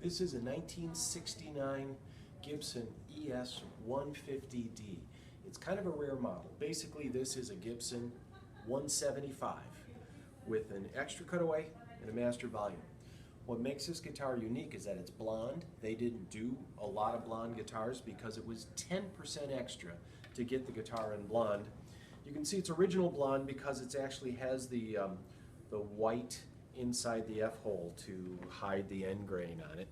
This is a 1969 Gibson ES-150D. It's kind of a rare model. Basically, this is a Gibson 175 with an extra cutaway and a master volume. What makes this guitar unique is that it's blonde. They didn't do a lot of blonde guitars because it was 10% extra to get the guitar in blonde. You can see it's original blonde because it actually has the white inside the F-hole to hide the end grain on it.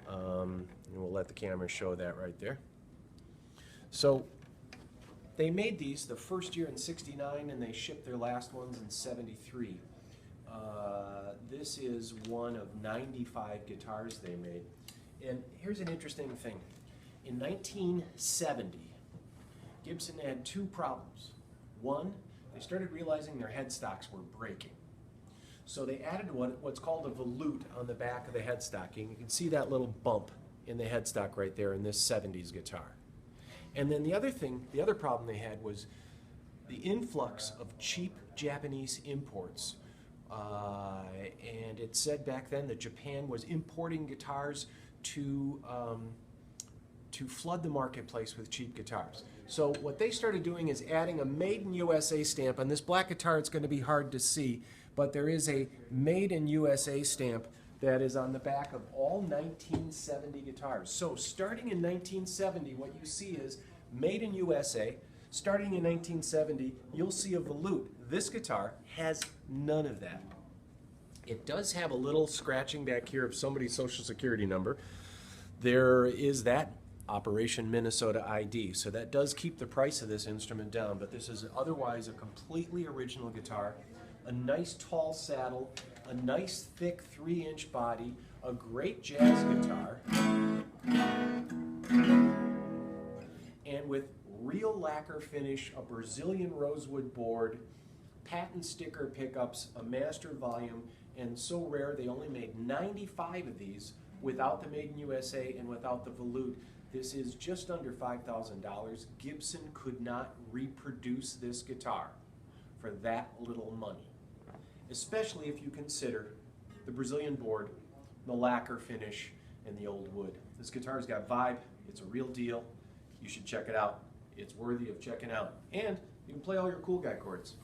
And we'll let the camera show that right there. So they made these the first year in '69 and they shipped their last ones in '73. This is one of 95 guitars they made. And here's an interesting thing. In 1970, Gibson had two problems. One, they started realizing their headstocks were breaking. So they added what's called a volute on the back of the headstock. And you can see that little bump in the headstock right there in this 70s guitar. And then the other problem they had was the influx of cheap Japanese imports. And it said back then that Japan was importing guitars to flood the marketplace with cheap guitars. So what they started doing is adding a Made in USA stamp. On this black guitar it's going to be hard to see, but there is a Made in USA stamp that is on the back of all 1970 guitars. So starting in 1970, what you see is Made in USA. Starting in 1970, you'll see a volute. This guitar has none of that. It does have a little scratching back here of somebody's social security number. There is that Operation Minnesota ID, so that does keep the price of this instrument down, but this is otherwise a completely original guitar. A nice tall saddle, a nice thick 3-inch body, a great jazz guitar, and with real lacquer finish, a Brazilian rosewood board, patent sticker pickups, a master volume, and so rare they only made 95 of these without the Made in USA and without the volute. This is just under $5,000. Gibson could not reproduce this guitar for that little money, especially if you consider the Brazilian board, the lacquer finish, and the old wood. This guitar's got vibe. It's a real deal. You should check it out. It's worthy of checking out. And you can play all your cool guy chords.